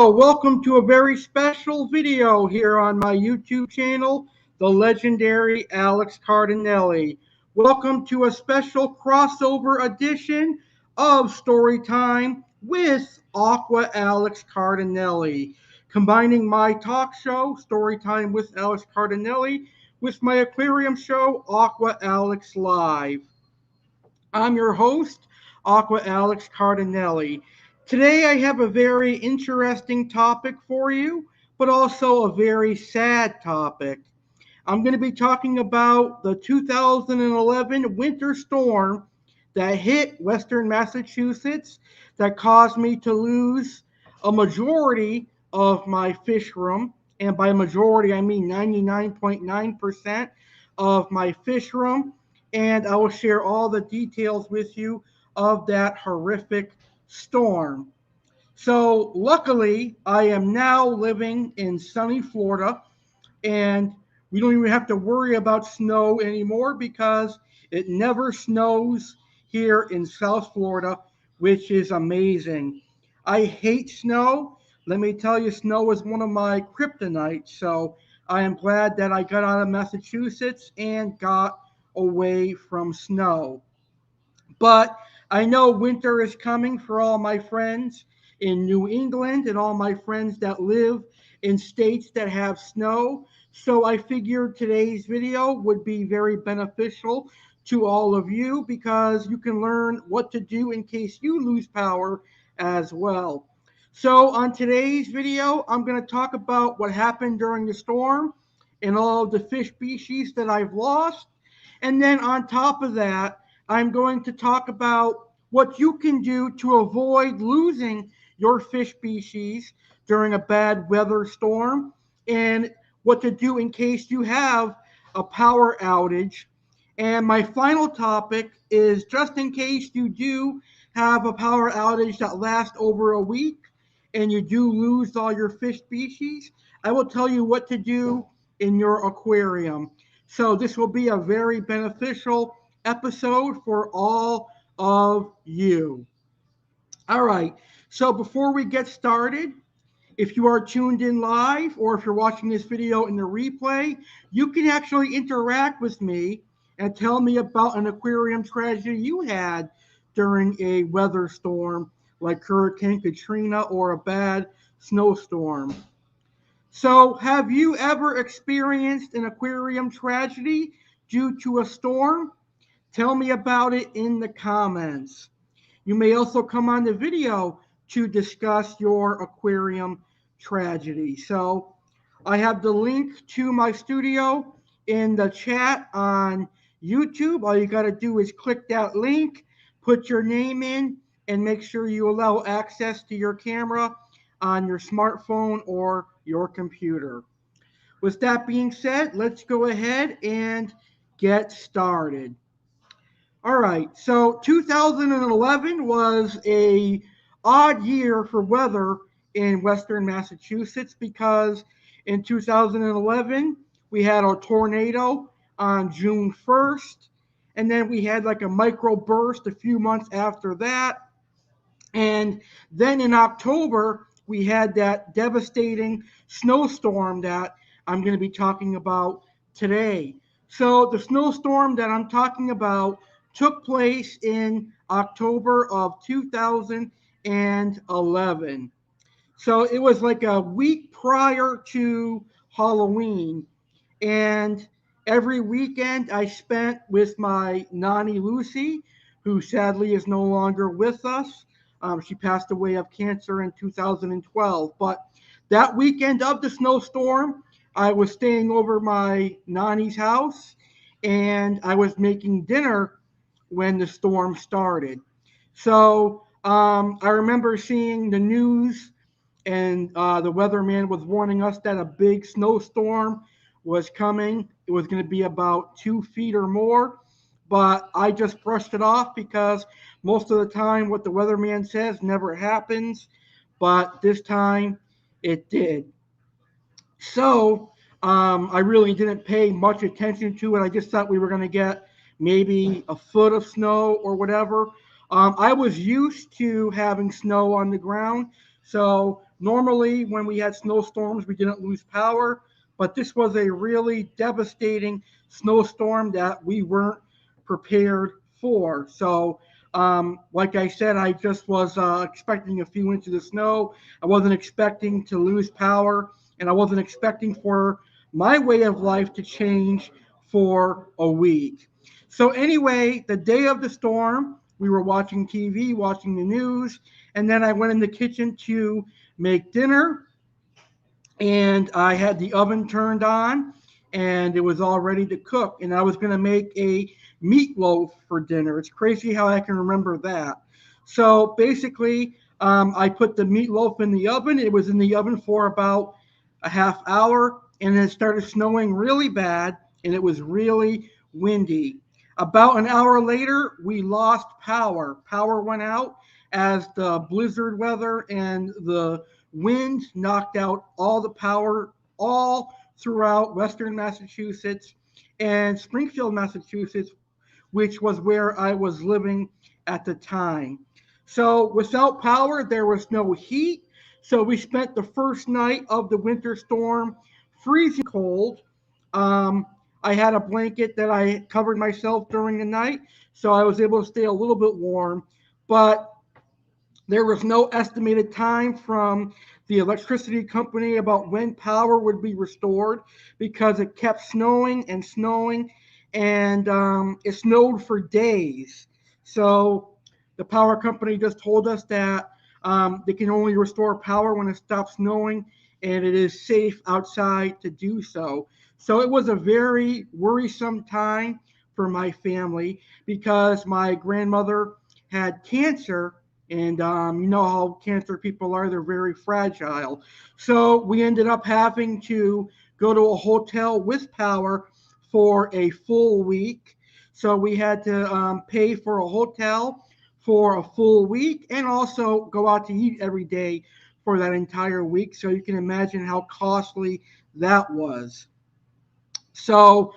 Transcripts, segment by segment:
Hello, welcome to a very special video here on my YouTube channel, the legendary Alex Cardinale. Welcome to a special crossover edition of Storytime with Aqua Alex Cardinale, combining my talk show, Storytime with Alex Cardinale, with my aquarium show, Aqua Alex Live. I'm your host, Aqua Alex Cardinale. Today I have a very interesting topic for you, but also a very sad topic. I'm going to be talking about the 2011 winter storm that hit Western Massachusetts that caused me to lose a majority of my fish room. And by majority, I mean 99.9% of my fish room. And I will share all the details with you of that horrific storm. So luckily, I am now living in sunny Florida, and we don't even have to worry about snow anymore because it never snows here in South Florida, which is amazing. I hate snow. Let me tell you, snow is one of my kryptonites. So I am glad that I got out of Massachusetts and got away from snow. But I know winter is coming for all my friends in New England and all my friends that live in states that have snow. So I figured today's video would be very beneficial to all of you because you can learn what to do in case you lose power as well. So on today's video, I'm going to talk about what happened during the storm and all of the fish species that I've lost. And then on top of that, I'm going to talk about what you can do to avoid losing your fish species during a bad weather storm and what to do in case you have a power outage. And my final topic is just in case you do have a power outage that lasts over a week and you do lose all your fish species, I will tell you what to do in your aquarium. So this will be a very beneficial episode for all of you. All right, so before we get started, if you are tuned in live or if you're watching this video in the replay, you can actually interact with me and tell me about an aquarium tragedy you had during a weather storm like Hurricane Katrina or a bad snowstorm. So, have you ever experienced an aquarium tragedy due to a storm? Tell me about it in the comments. You may also come on the video to discuss your aquarium tragedy. So I have the link to my studio in the chat on YouTube. All you got to do is click that link, put your name in, and make sure you allow access to your camera on your smartphone or your computer. With that being said, let's go ahead and get started. All right, so 2011 was a odd year for weather in Western Massachusetts because in 2011 we had a tornado on June 1st, and then we had like a microburst a few months after that, and then in October we had that devastating snowstorm that I'm going to be talking about today. So the snowstorm that I'm talking about took place in October of 2011. So it was like a week prior to Halloween. And every weekend I spent with my nanny Lucy, who sadly is no longer with us. She passed away of cancer in 2012. But that weekend of the snowstorm, I was staying over my nanny's house and I was making dinner when the storm started. So I remember seeing the news, and the weatherman was warning us that a big snowstorm was coming. It was going to be about 2 feet or more, but I just brushed it off because most of the time what the weatherman says never happens, but this time it did. So I really didn't pay much attention to it. I just thought we were going to get maybe a foot of snow or whatever. I was used to having snow on the ground. So Normally, when we had snowstorms, we didn't lose power, but this was a really devastating snowstorm that we weren't prepared for. So, like I said, I just was expecting a few inches of snow. I wasn't expecting to lose power, and I wasn't expecting for my way of life to change for a week. So, anyway, the day of the storm, we were watching TV, watching the news, and then I went in the kitchen to make dinner, and I had the oven turned on, and it was all ready to cook, and I was going to make a meatloaf for dinner. It's crazy how I can remember that. So basically, I put the meatloaf in the oven. It was in the oven for about a half hour, and then it started snowing really bad, and it was really windy. About an hour later, we lost power. Power went out as the blizzard weather and the wind knocked out all the power all throughout Western Massachusetts and Springfield, Massachusetts, which was where I was living at the time. So without power, there was no heat. So we spent the first night of the winter storm freezing cold. Um, I had a blanket that I covered myself during the night, so I was able to stay a little bit warm. But there was no estimated time from the electricity company about when power would be restored because it kept snowing and snowing, and it snowed for days. So the power company just told us that they can only restore power when it stops snowing and it is safe outside to do so. So it was a very worrisome time for my family because my grandmother had cancer, and you know how cancer people are, they're very fragile. So we ended up having to go to a hotel with power for a full week. So we had to pay for a hotel for a full week and also go out to eat every day for that entire week. So you can imagine how costly that was. So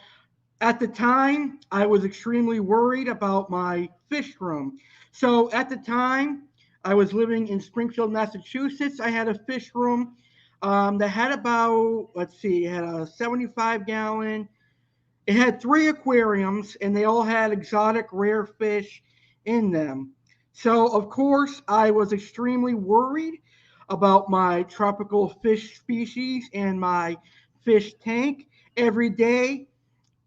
at the time, I was extremely worried about my fish room. So at the time, I was living in Springfield, Massachusetts. I had a fish room that had about, let's see, it had a 75-gallon. It had three aquariums, and they all had exotic rare fish in them. So, of course, I was extremely worried about my tropical fish species and my fish tank. Every day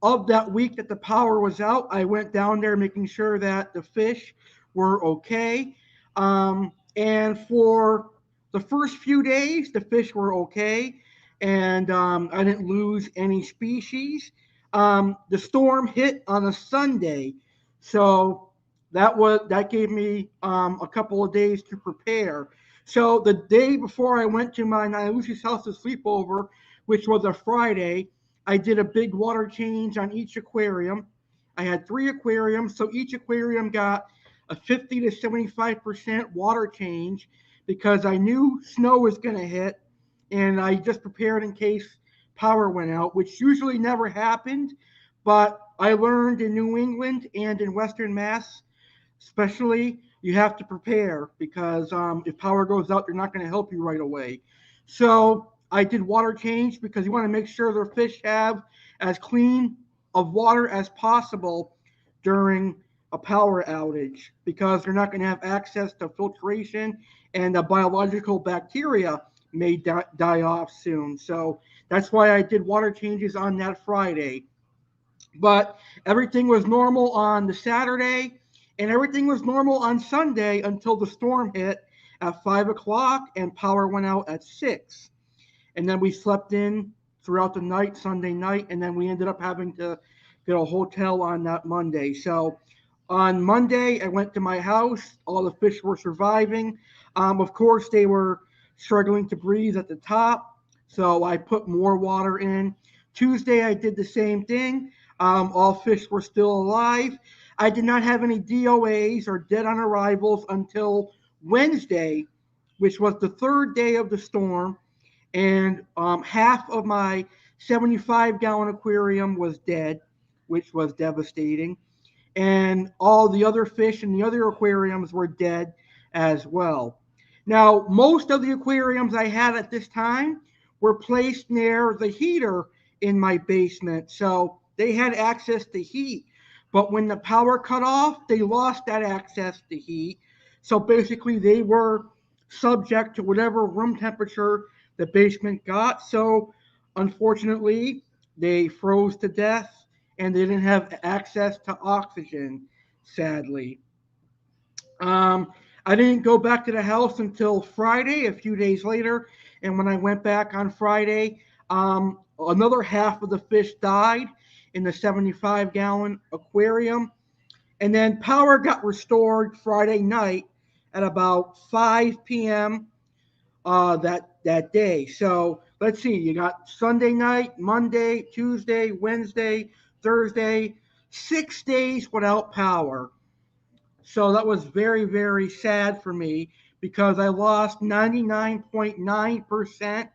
of that week that the power was out, I went down there making sure that the fish were okay. And for the first few days, the fish were okay, and I didn't lose any species. The storm hit on a Sunday, so that gave me a couple of days to prepare. So the day before I went to my Nana Lucy's house to sleep over, which was a Friday, I did a big water change on each aquarium. I had three aquariums, so each aquarium got a 50 to 75% water change because I knew snow was going to hit, and I just prepared in case power went out, which usually never happened. But I learned in New England and in Western Mass, especially, you have to prepare because if power goes out, they're not going to help you right away. So I did water change because you want to make sure their fish have as clean of water as possible during a power outage because they're not going to have access to filtration, and the biological bacteria may die off soon. So that's why I did water changes on that Friday. But everything was normal on the Saturday, and everything was normal on Sunday until the storm hit at 5 o'clock and power went out at 6. And then we slept in throughout the night, Sunday night, and then we ended up having to get a hotel on that Monday. So on Monday, I went to my house. All the fish were surviving. Of course, they were struggling to breathe at the top, so I put more water in. Tuesday, I did the same thing. All fish were still alive. I did not have any DOAs or dead on arrivals until Wednesday, which was the third day of the storm, and half of my 75-gallon aquarium was dead, which was devastating, and all the other fish in the other aquariums were dead as well. Now, most of the aquariums I had at this time were placed near the heater in my basement, so they had access to heat. But when the power cut off, they lost that access to heat. So basically, they were subject to whatever room temperature the basement got. So unfortunately, they froze to death and they didn't have access to oxygen, sadly. Um, I didn't go back to the house until Friday, a few days later. And when I went back on Friday, another half of the fish died in the 75-gallon aquarium. And then power got restored Friday night at about 5 p.m. That day. So let's see, you got Sunday night, Monday, Tuesday, Wednesday, Thursday, 6 days without power. So that was very, very sad for me because I lost 99.9%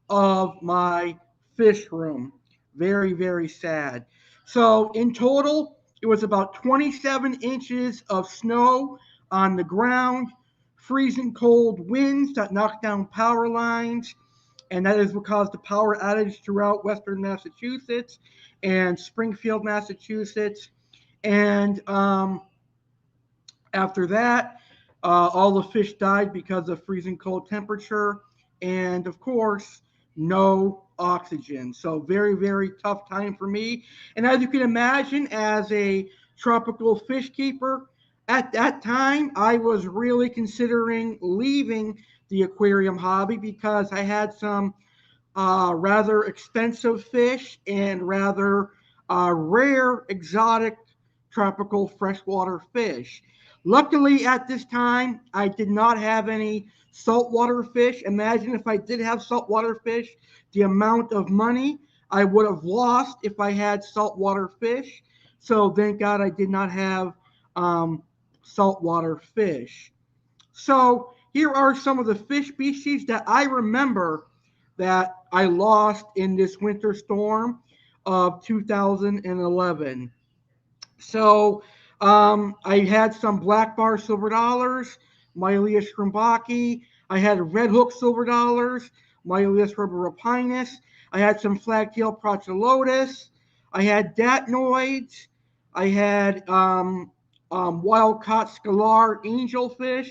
of my fish room. Very, very sad. So in total, it was about 27 inches of snow on the ground, freezing cold winds that knocked down power lines, and that is what caused the power outage throughout Western Massachusetts and Springfield, Massachusetts. And after that, all the fish died because of freezing cold temperature, and of course, no oxygen. So very, very tough time for me. And as you can imagine, as a tropical fish keeper, at that time, I was really considering leaving the aquarium hobby because I had some rather expensive fish and rather rare exotic tropical freshwater fish. Luckily, at this time, I did not have any saltwater fish. Imagine if I did have saltwater fish, the amount of money I would have lost if I had saltwater fish. So thank God I did not have saltwater fish. So here are some of the fish species that I remember that I lost in this winter storm of 2011. So I had some black bar silver dollars, Mylius shrimbaki. I had red hook silver dollars, Mylius ruberipinus. I had some flagtail prochilotus. I had datnoids. I had wild caught scalar angelfish,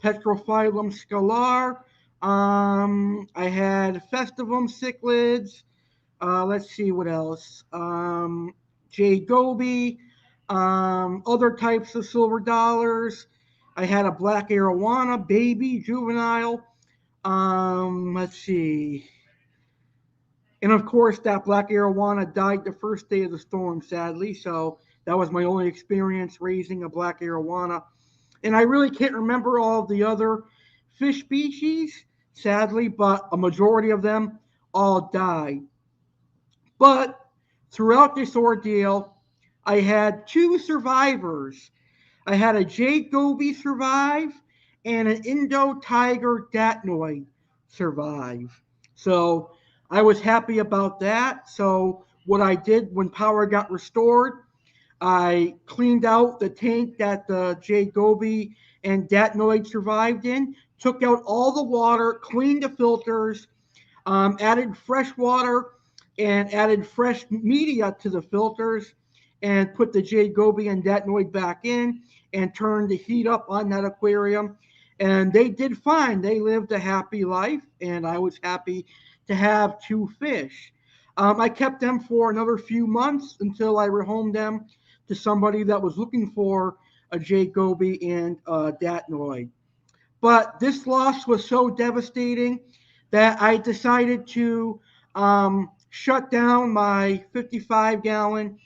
Petrophyllum scalar. I had festivum cichlids. Let's see what else. Jade goby, other types of silver dollars. I had a black arowana, baby, juvenile. Let's see. And of course, that black arowana died the first day of the storm, sadly. So that was my only experience raising a black arowana. And I really can't remember all of the other fish species, sadly, but a majority of them all died. But throughout this ordeal, I had two survivors. I had a jade goby survive and an Indo tiger datnoid survive. So I was happy about that. So what I did when power got restored, I cleaned out the tank that the jade goby and datnoid survived in, took out all the water, cleaned the filters, added fresh water and added fresh media to the filters and put the jade goby and datnoid back in and turned the heat up on that aquarium. And they did fine. They lived a happy life, and I was happy to have two fish. I kept them for another few months until I rehomed them to somebody that was looking for a jade goby and a datnoid. But this loss was so devastating that I decided to shut down my 55-gallon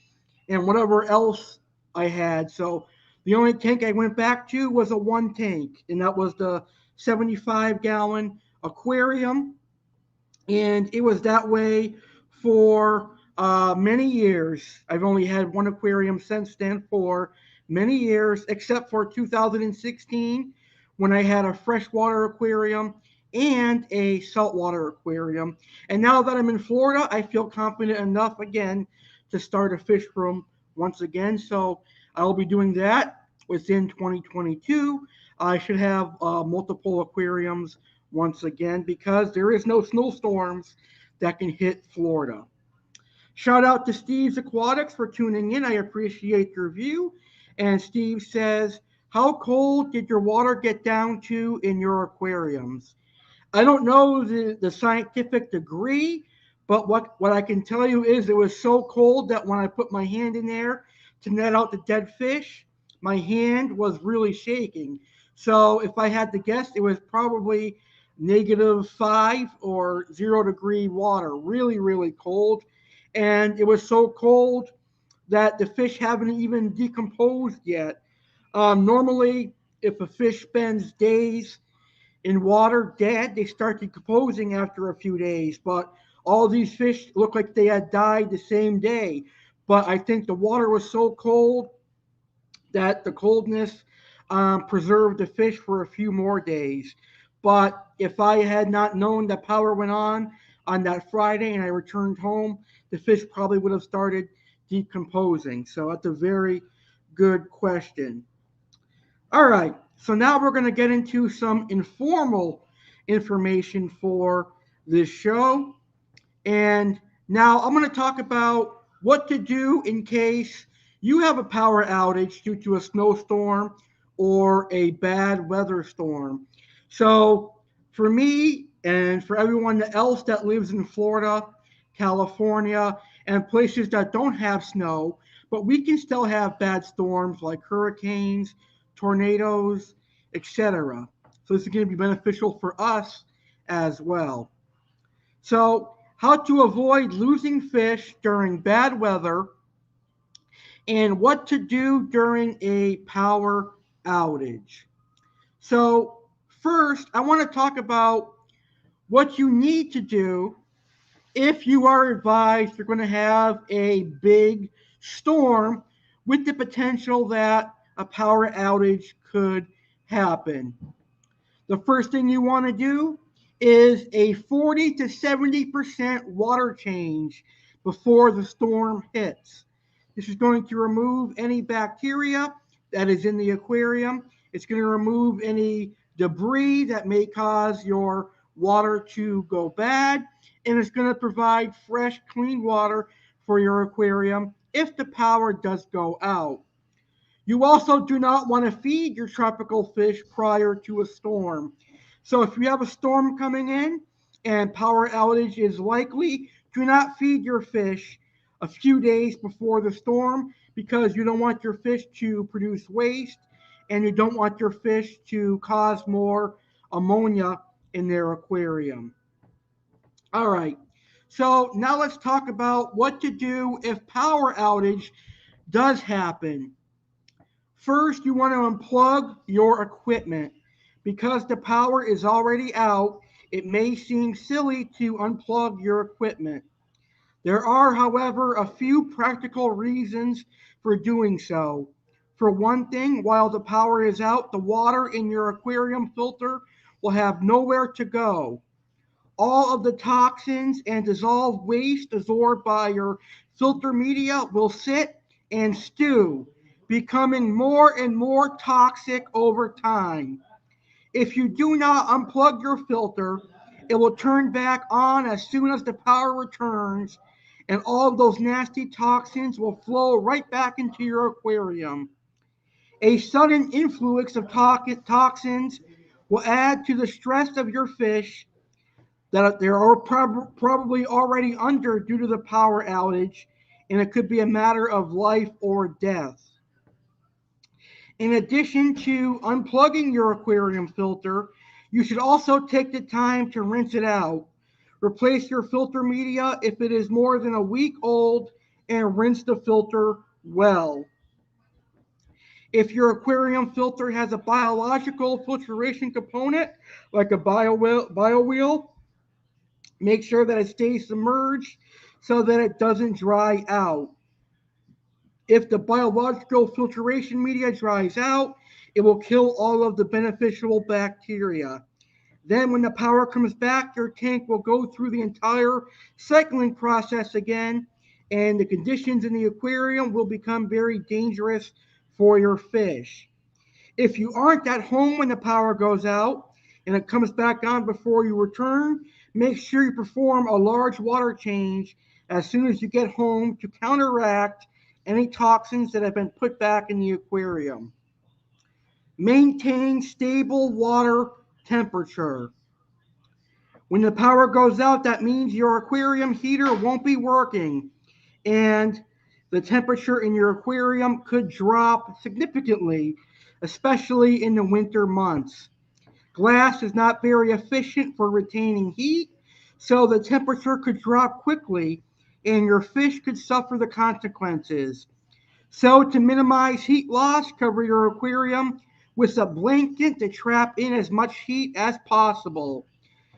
and whatever else I had. So the only tank I went back to was a one tank, and that was the 75-gallon aquarium. And it was that way for many years. I've only had one aquarium since then for many years, except for 2016 when I had a freshwater aquarium and a saltwater aquarium. And now that I'm in Florida, I feel confident enough again to start a fish room once again. So I'll be doing that. within 2022, I should have multiple aquariums once again because there is no snowstorms that can hit Florida. Shout out to Steve's Aquatics for tuning in. I appreciate your view. And Steve says, how cold did your water get down to in your aquariums? I don't know the scientific degree, but what I can tell you is it was so cold that when I put my hand in there to net out the dead fish, my hand was really shaking. So if I had to guess, it was probably -5 or 0 degree water, really, really cold. And it was so cold that the fish haven't even decomposed yet. Normally, if a fish spends days in water dead, they start decomposing after a few days. But all these fish look like they had died the same day. But I think the water was so cold that the coldness preserved the fish for a few more days. But if I had not known that power went on that Friday and I returned home, the fish probably would have started decomposing. So that's a very good question. All right, so now we're going to get into some informal information for this show. And now I'm going to talk about what to do in case you have a power outage due to a snowstorm or a bad weather storm. So, for me and for everyone else that lives in Florida, California, and places that don't have snow, but we can still have bad storms like hurricanes, tornadoes, etc. So, this is going to be beneficial for us as well. So, how to avoid losing fish during bad weather, and what to do during a power outage. So, first, I want to talk about what you need to do if you are advised you're going to have a big storm with the potential that a power outage could happen. The first thing you want to do is a 40 to 70% water change before the storm hits. This is going to remove any bacteria that is in the aquarium. It's going to remove any debris that may cause your water to go bad. And it's going to provide fresh, clean water for your aquarium if the power does go out. You also do not want to feed your tropical fish prior to a storm. So if you have a storm coming in and power outage is likely, do not feed your fish a few days before the storm because you don't want your fish to produce waste and you don't want your fish to cause more ammonia in their aquarium. All right. So now let's talk about what to do if power outage does happen. First, you want to unplug your equipment. Because the power is already out, it may seem silly to unplug your equipment. There are, however, a few practical reasons for doing so. For one thing, while the power is out, the water in your aquarium filter will have nowhere to go. All of the toxins and dissolved waste absorbed by your filter media will sit and stew, becoming more and more toxic over time. If you do not unplug your filter, it will turn back on as soon as the power returns, and all of those nasty toxins will flow right back into your aquarium. A sudden influx of toxins will add to the stress of your fish that they are probably already under due to the power outage, and it could be a matter of life or death. In addition to unplugging your aquarium filter, you should also take the time to rinse it out. Replace your filter media if it is more than a week old and rinse the filter well. If your aquarium filter has a biological filtration component, like a bio-wheel, make sure that it stays submerged so that it doesn't dry out. If the biological filtration media dries out, it will kill all of the beneficial bacteria. Then when the power comes back, your tank will go through the entire cycling process again, and the conditions in the aquarium will become very dangerous for your fish. If you aren't at home when the power goes out and it comes back on before you return, make sure you perform a large water change as soon as you get home to counteract any toxins that have been put back in the aquarium. Maintain stable water temperature. When the power goes out, that means your aquarium heater won't be working, and the temperature in your aquarium could drop significantly, especially in the winter months. Glass is not very efficient for retaining heat, so the temperature could drop quickly and your fish could suffer the consequences. So, to minimize heat loss, cover your aquarium with a blanket to trap in as much heat as possible.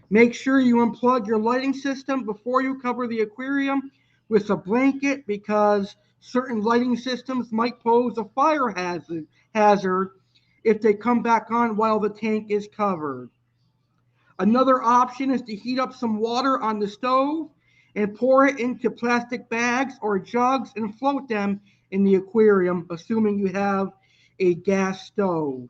Make sure you unplug your lighting system before you cover the aquarium with a blanket because certain lighting systems might pose a fire hazard if they come back on while the tank is covered. Another option is to heat up some water on the stove and pour it into plastic bags or jugs and float them in the aquarium, assuming you have a gas stove.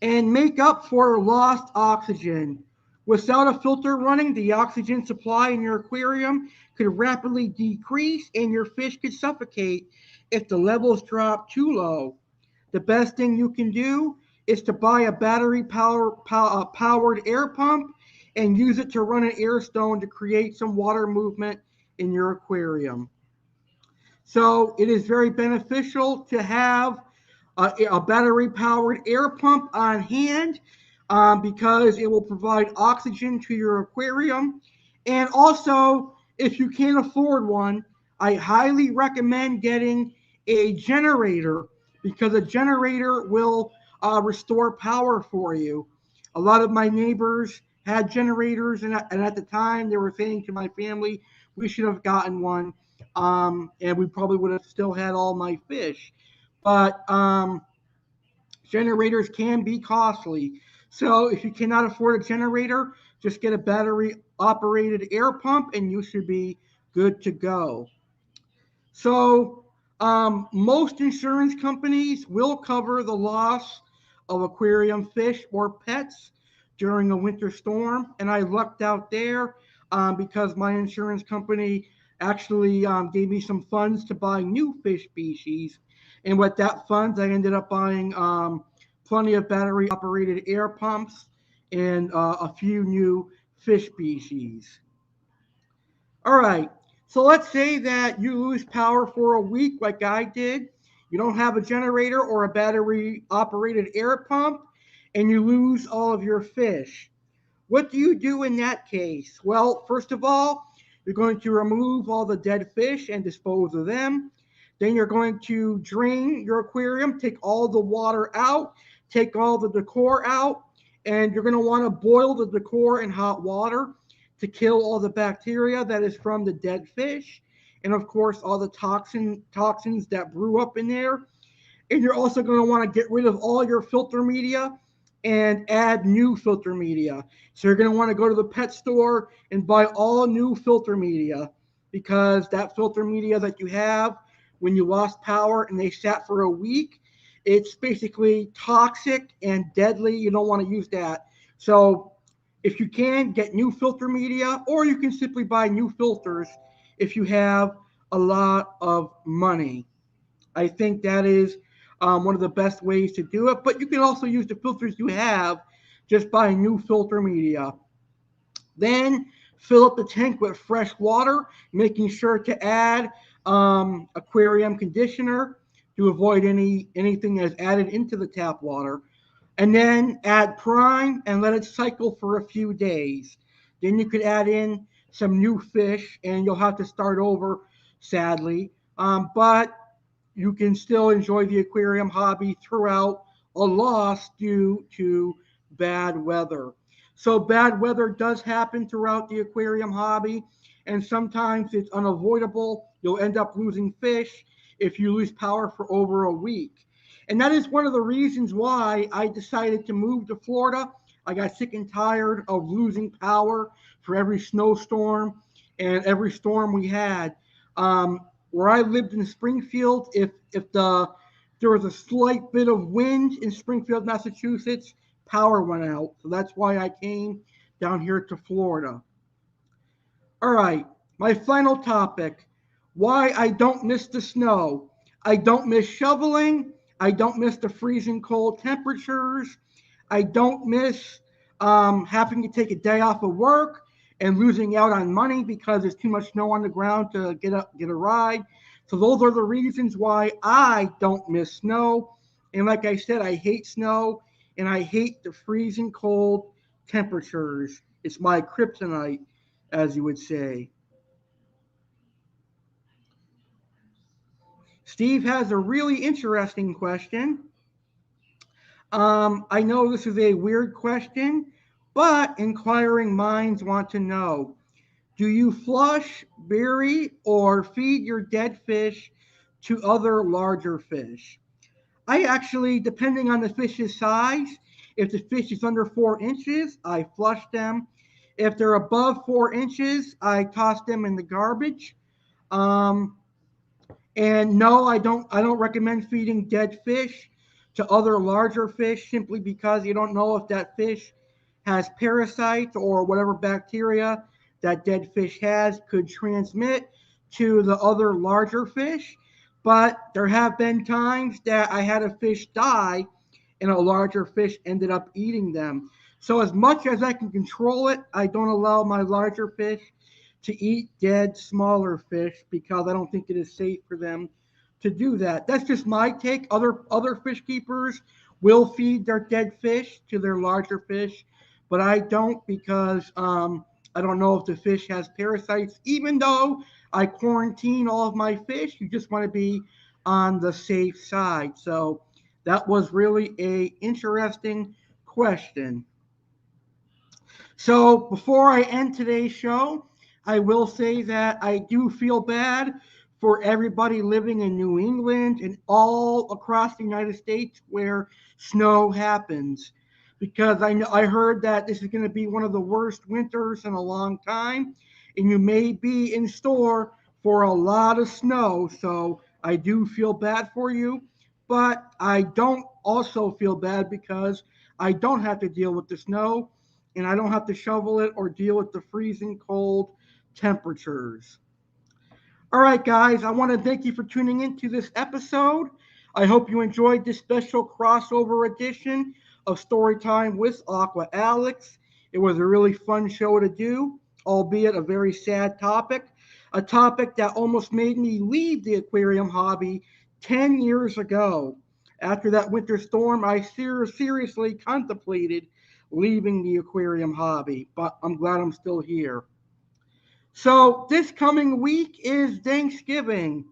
And make up for lost oxygen. Without a filter running, the oxygen supply in your aquarium could rapidly decrease and your fish could suffocate if the levels drop too low. The best thing you can do is to buy a powered air pump and use it to run an air stone to create some water movement in your aquarium. So it is very beneficial to have a battery powered air pump on hand because it will provide oxygen to your aquarium. And also, if you can't afford one, I highly recommend getting a generator because a generator will restore power for you. A lot of my neighbors had generators, and at the time they were saying to my family, we should have gotten one, and we probably would have still had all my fish. But generators can be costly. So if you cannot afford a generator, just get a battery operated air pump and you should be good to go. So most insurance companies will cover the loss of aquarium fish or pets during a winter storm. And I lucked out there because my insurance company actually gave me some funds to buy new fish species. And with that funds, I ended up buying plenty of battery operated air pumps and a few new fish species. All right. So let's say that you lose power for a week like I did. You don't have a generator or a battery operated air pump, and you lose all of your fish. What do you do in that case? Well, first of all, you're going to remove all the dead fish and dispose of them. Then you're going to drain your aquarium, take all the water out, take all the decor out, and you're going to want to boil the decor in hot water to kill all the bacteria that is from the dead fish, and of course all the toxins that brew up in there. And you're also going to want to get rid of all your filter media and add new filter media. So you're going to want to go to the pet store and buy all new filter media because that filter media that you have when you lost power and they sat for a week, it's basically toxic and deadly. You don't want to use that. So if you can, get new filter media, or you can simply buy new filters if you have a lot of money. I think that is one of the best ways to do it. But you can also use the filters you have, just buy new filter media. Then fill up the tank with fresh water, making sure to add aquarium conditioner to avoid anything that's added into the tap water. And then add prime and let it cycle for a few days. Then you could add in some new fish, and you'll have to start over, sadly. But you can still enjoy the aquarium hobby throughout a loss due to bad weather. So bad weather does happen throughout the aquarium hobby, and sometimes it's unavoidable. You'll end up losing fish if you lose power for over a week. And that is one of the reasons why I decided to move to Florida. I got sick and tired of losing power for every snowstorm and every storm we had. Where I lived in Springfield, if the there was a slight bit of wind in Springfield, Massachusetts. Power went out. So that's why I came down here to Florida. All right, my final topic, why I don't miss the snow. I don't miss shoveling. I don't miss the freezing cold temperatures. I don't miss having to take a day off of work and losing out on money because there's too much snow on the ground to get a ride. So those are the reasons why I don't miss snow. And like I said, I hate snow and I hate the freezing cold temperatures. It's my kryptonite, as you would say. Steve has a really interesting question. I know this is a weird question, but inquiring minds want to know, do you flush, bury, or feed your dead fish to other larger fish? I actually, depending on the fish's size, if the fish is under 4 inches, I flush them. If they're above 4 inches, I toss them in the garbage. Um, and no, I don't recommend feeding dead fish to other larger fish simply because you don't know if that fish has parasites or whatever bacteria that dead fish has could transmit to the other larger fish. But there have been times that I had a fish die and a larger fish ended up eating them. So as much as I can control it, I don't allow my larger fish to eat dead smaller fish because I don't think it is safe for them to do that. That's just my take. Other fish keepers will feed their dead fish to their larger fish, but I don't because I don't know if the fish has parasites. Even though I quarantine all of my fish, you just want to be on the safe side. So that was really a interesting question. So before I end today's show, I will say that I do feel bad for everybody living in New England and all across the United States where snow happens, because I heard that this is going to be one of the worst winters in a long time, and you may be in store for a lot of snow. So I do feel bad for you, but I don't also feel bad because I don't have to deal with the snow and I don't have to shovel it or deal with the freezing cold temperatures. All right, guys, I want to thank you for tuning into this episode. I hope you enjoyed this special crossover edition of Storytime with Aqua Alex. It was a really fun show to do, albeit a very sad topic, a topic that almost made me leave the aquarium hobby 10 years ago. After that winter storm, I seriously contemplated leaving the aquarium hobby, but I'm glad I'm still here. So this coming week is Thanksgiving,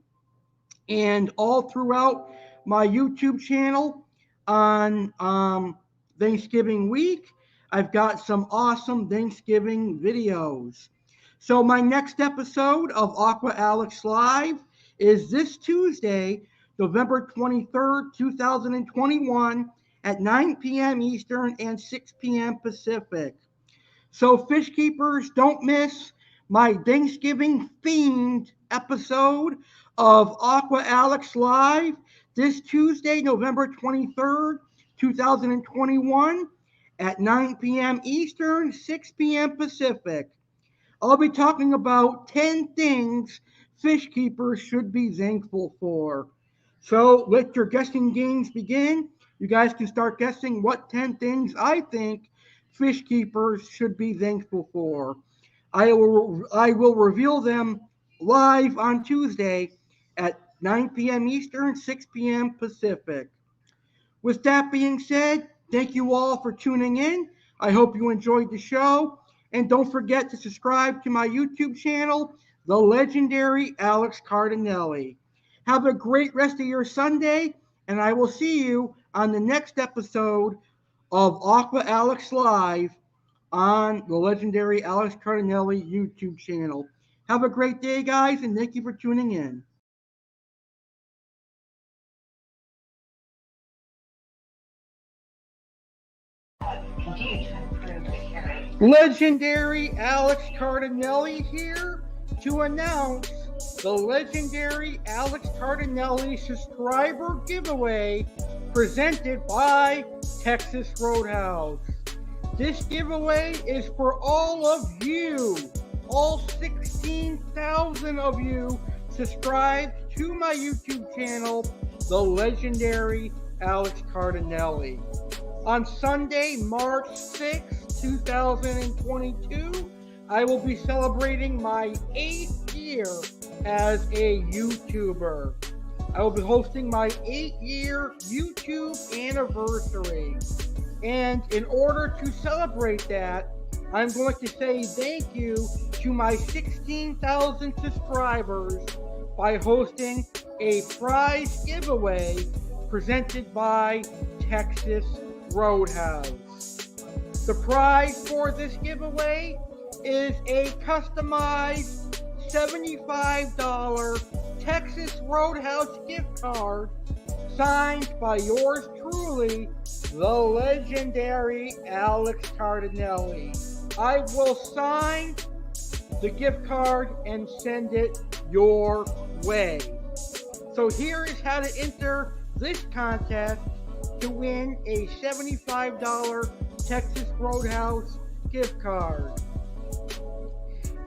and all throughout my YouTube channel on Thanksgiving week, I've got some awesome Thanksgiving videos. So my next episode of Aqua Alex Live is this Tuesday, November 23rd, 2021 at 9 p.m. Eastern and 6 p.m. Pacific. So, fish keepers, don't miss my Thanksgiving themed episode of Aqua Alex Live this Tuesday, November 23rd, 2021 at 9 p.m. Eastern, 6 p.m. Pacific. I'll be talking about 10 things fish keepers should be thankful for. So let your guessing games begin. You guys can start guessing what 10 things I think fish keepers should be thankful for. I will reveal them live on Tuesday at 9 p.m. Eastern, 6 p.m. Pacific. With that being said, thank you all for tuning in. I hope you enjoyed the show. And don't forget to subscribe to my YouTube channel, The Legendary Alex Cardinale. Have a great rest of your Sunday, and I will see you on the next episode of Aqua Alex Live on the Legendary Alex Cardinale YouTube channel. Have a great day, guys, and thank you for tuning in. Legendary Alex Cardinale here, to announce the legendary Alex Cardinale subscriber giveaway presented by Texas Roadhouse. This giveaway is for all of you, all 16,000 of you subscribed to my YouTube channel, the legendary Alex Cardinale. On Sunday, March 6th, 2022, I will be celebrating my 8th year as a YouTuber. I will be hosting my 8-year YouTube anniversary. And in order to celebrate that, I'm going to say thank you to my 16,000 subscribers by hosting a prize giveaway presented by Texas Roadhouse. The prize for this giveaway is a customized $75 Texas Roadhouse gift card signed by yours truly, the legendary Alex Cardinale. I will sign the gift card and send it your way. So here is how to enter this contest to win a $75 Texas Roadhouse gift card.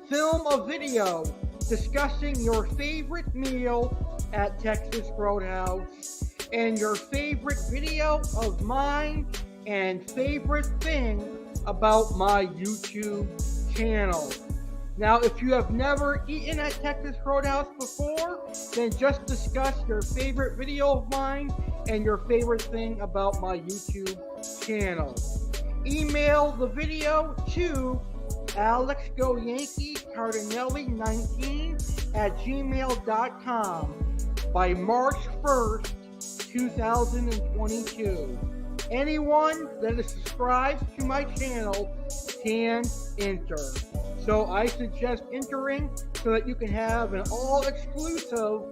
Film a video discussing your favorite meal at Texas Roadhouse and your favorite video of mine and favorite thing about my YouTube channel. Now, if you have never eaten at Texas Roadhouse before, then just discuss your favorite video of mine and your favorite thing about my YouTube channel. Email the video to alexgoyankiecardinale19@gmail.com by March 1st, 2022. Anyone that is subscribed to my channel can enter. So I suggest entering so that you can have an all-exclusive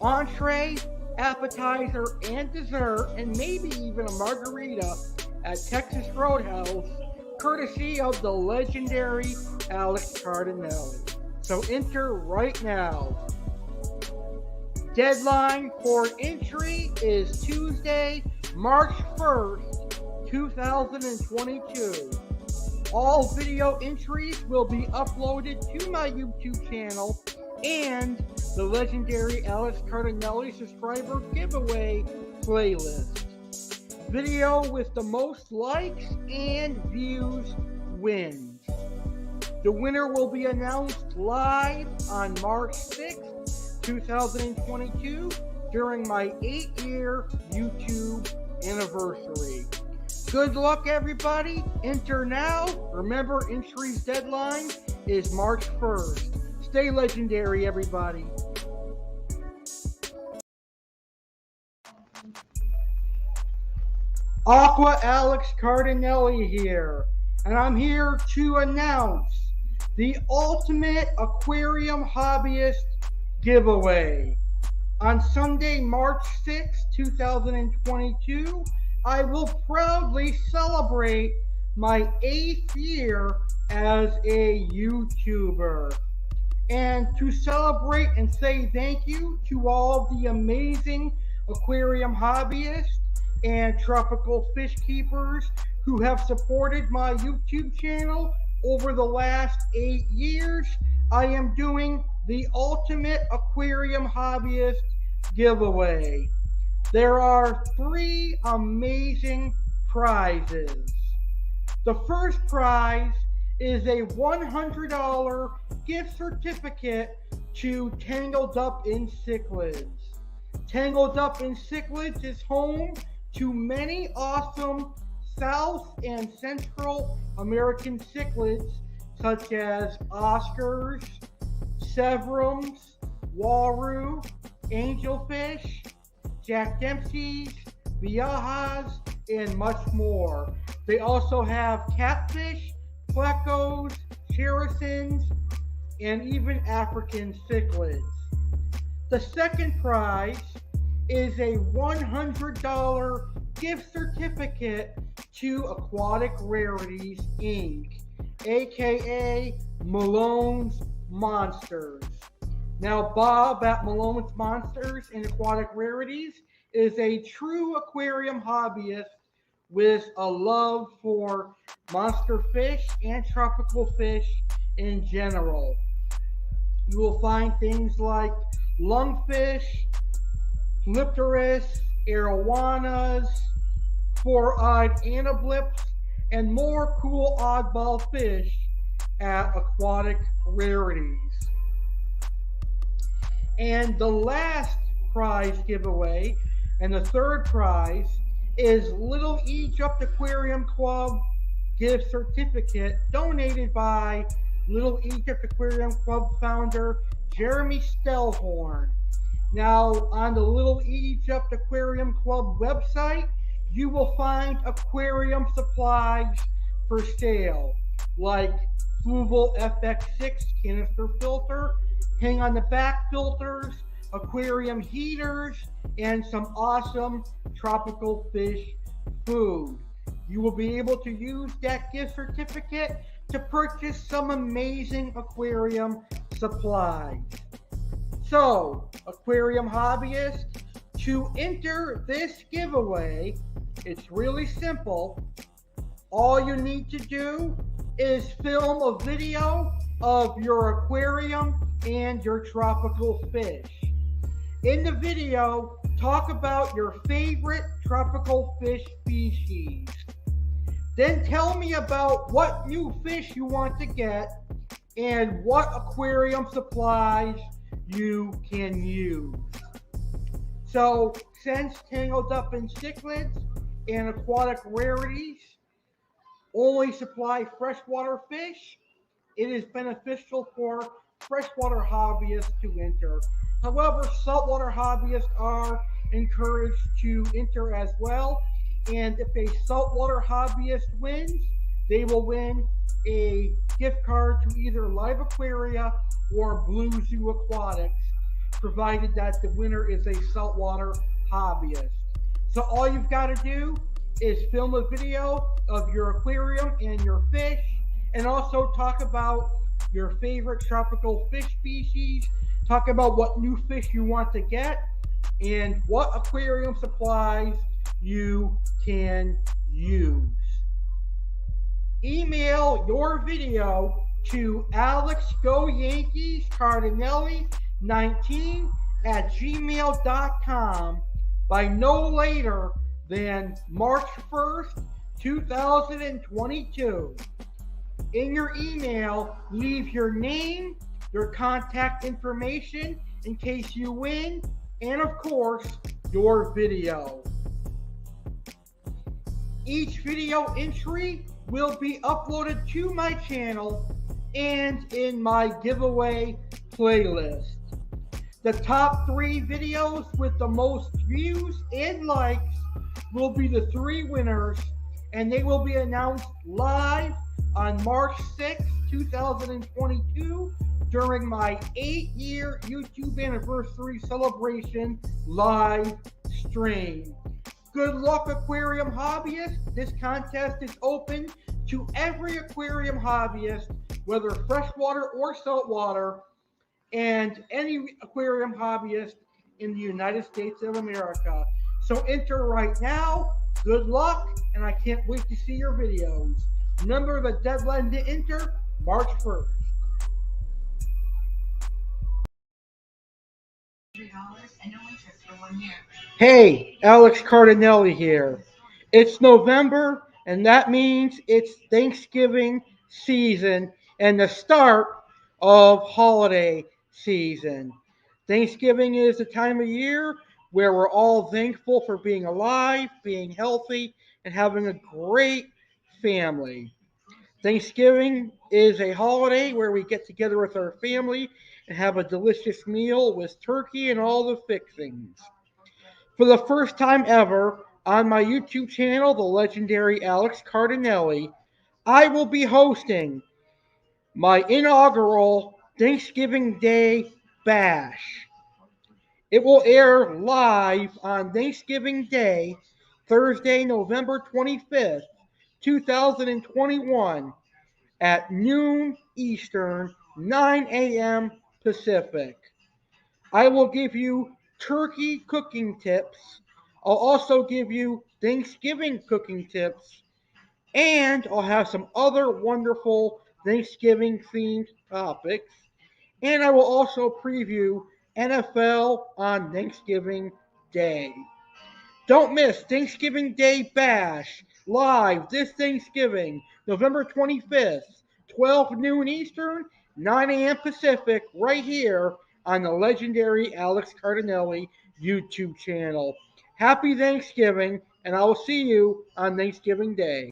entree, appetizer, and dessert, and maybe even a margarita at Texas Roadhouse, courtesy of the legendary Alex Cardinale. So enter right now. Deadline for entry is Tuesday, March 1st, 2022. All video entries will be uploaded to my YouTube channel and the legendary Alex Cardinale subscriber giveaway playlist. Video with the most likes and views wins. The winner will be announced live on March 6th, 2022 during my 8-year YouTube anniversary. Good luck, everybody. Enter now. Remember, entry's deadline is March 1st. Stay legendary, everybody. Aqua Alex Cardinale here, and I'm here to announce the Ultimate Aquarium Hobbyist giveaway. On Sunday, March 6, 2022, I will proudly celebrate my 8th year as a YouTuber. And to celebrate and say thank you to all the amazing aquarium hobbyists and tropical fish keepers who have supported my YouTube channel over the last 8 years, I am doing the Ultimate Aquarium Hobbyist giveaway. There are 3 amazing prizes. The first prize is a $100 gift certificate to Tangled Up in Cichlids. Tangled Up in Cichlids is home to many awesome South and Central American cichlids such as Oscars, Severums, Waru, Angelfish, Jack Dempsey's, Viajas, and much more. They also have catfish, plecos, cherrisons, and even African cichlids. The second prize is a $100 gift certificate to Aquatic Rarities, Inc., aka Malone's Monsters. Now, Bob at Malone's Monsters and Aquatic Rarities is a true aquarium hobbyist with a love for monster fish and tropical fish in general. You will find things like lungfish, Lipterus, arowanas, four-eyed anablips, and more cool oddball fish at Aquatic Rarities. And the last prize giveaway, and the third prize, is Little Egypt Aquarium Club gift certificate donated by Little Egypt Aquarium Club founder Jeremy Stellhorn. Now, on the Little Egypt Aquarium Club website, you will find aquarium supplies for sale, like Fluval FX6 canister filter, hang on the back filters, aquarium heaters, and some awesome tropical fish food. You will be able to use that gift certificate to purchase some amazing aquarium supplies. So, aquarium hobbyists, to enter this giveaway, it's really simple. All you need to do is film a video of your aquarium and your tropical fish. In the video, talk about your favorite tropical fish species. Then tell me about what new fish you want to get and what aquarium supplies you can use. So, since Tangled Up in Cichlids and Aquatic Rarities only supply freshwater fish, it is beneficial for freshwater hobbyists to enter. However, saltwater hobbyists are encouraged to enter as well. And if a saltwater hobbyist wins, they will win a gift card to either Live Aquaria or Blue Zoo Aquatics, provided that the winner is a saltwater hobbyist. So all you've got to do is film a video of your aquarium and your fish, and also talk about your favorite tropical fish species, talk about what new fish you want to get, and what aquarium supplies you can use. Email your video to alexgoyankeescardinale19@gmail.com by no later than March 1st, 2022. In your email, leave your name, your contact information in case you win, and of course, your video. Each video entry will be uploaded to my channel and in my giveaway playlist. The top 3 videos with the most views and likes will be the 3 winners, and they will be announced live on March 6, 2022 during my 8-year YouTube anniversary celebration live stream. Good luck, aquarium hobbyists. This contest is open to every aquarium hobbyist, whether freshwater or saltwater, and any aquarium hobbyist in the United States of America. So enter right now. Good luck, and I can't wait to see your videos. Remember the deadline to enter, March 1st. Hey, Alex Cardinale here. It's November, and that means it's Thanksgiving season and the start of holiday season. Thanksgiving is the time of year where we're all thankful for being alive, being healthy, and having a great family. Thanksgiving is a holiday where we get together with our family and have a delicious meal with turkey and all the fixings. For the first time ever on my YouTube channel, the legendary Alex Cardinale, I will be hosting my inaugural Thanksgiving Day Bash. It will air live on Thanksgiving Day, Thursday, November 25th, 2021, at noon Eastern, 9 a.m. Pacific. I will give you turkey cooking tips. I'll also give you Thanksgiving cooking tips. And I'll have some other wonderful Thanksgiving themed topics. And I will also preview NFL on Thanksgiving Day. Don't miss Thanksgiving Day Bash live this Thanksgiving, November 25th, 12 noon Eastern, 9 a.m. Pacific, right here on the legendary Alex Cardinale YouTube channel. Happy Thanksgiving, and I will see you on Thanksgiving Day.